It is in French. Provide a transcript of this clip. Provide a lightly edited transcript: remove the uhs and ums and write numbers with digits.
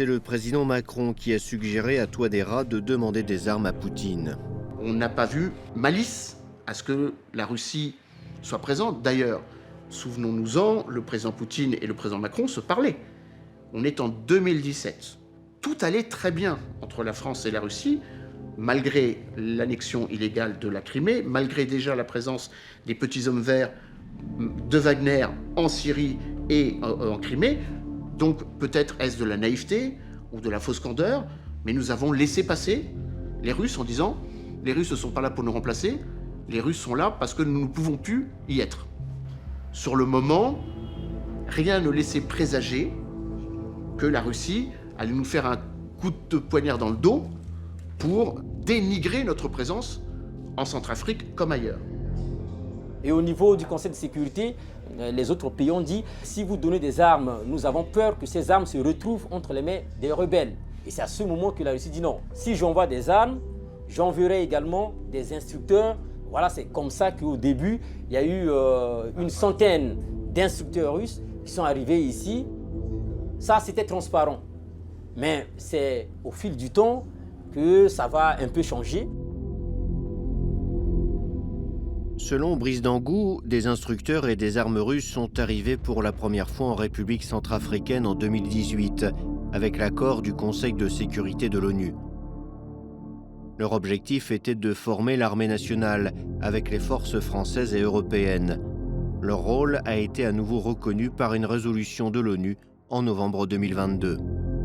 C'est le président Macron qui a suggéré à Touadéra de demander des armes à Poutine. On n'a pas vu malice à ce que la Russie soit présente. D'ailleurs, souvenons-nous-en, le président Poutine et le président Macron se parlaient. On est en 2017. Tout allait très bien entre la France et la Russie, malgré l'annexion illégale de la Crimée, malgré déjà la présence des petits hommes verts de Wagner en Syrie et en Crimée. Donc peut-être est-ce de la naïveté ou de la fausse candeur, mais nous avons laissé passer les Russes en disant « les Russes ne sont pas là pour nous remplacer, les Russes sont là parce que nous ne pouvons plus y être ». Sur le moment, rien ne laissait présager que la Russie allait nous faire un coup de poignard dans le dos pour dénigrer notre présence en Centrafrique comme ailleurs. Et au niveau du Conseil de sécurité, les autres pays ont dit « si vous donnez des armes, nous avons peur que ces armes se retrouvent entre les mains des rebelles ». Et c'est à ce moment que la Russie dit « non, si j'envoie des armes, j'enverrai également des instructeurs ». Voilà, c'est comme ça qu'au début, il y a eu une centaine d'instructeurs russes qui sont arrivés ici. Ça, c'était transparent. Mais c'est au fil du temps que ça va un peu changer. Selon Brice Dangou, des instructeurs et des armes russes sont arrivés pour la première fois en République centrafricaine en 2018, avec l'accord du Conseil de sécurité de l'ONU. Leur objectif était de former l'armée nationale avec les forces françaises et européennes. Leur rôle a été à nouveau reconnu par une résolution de l'ONU en novembre 2022.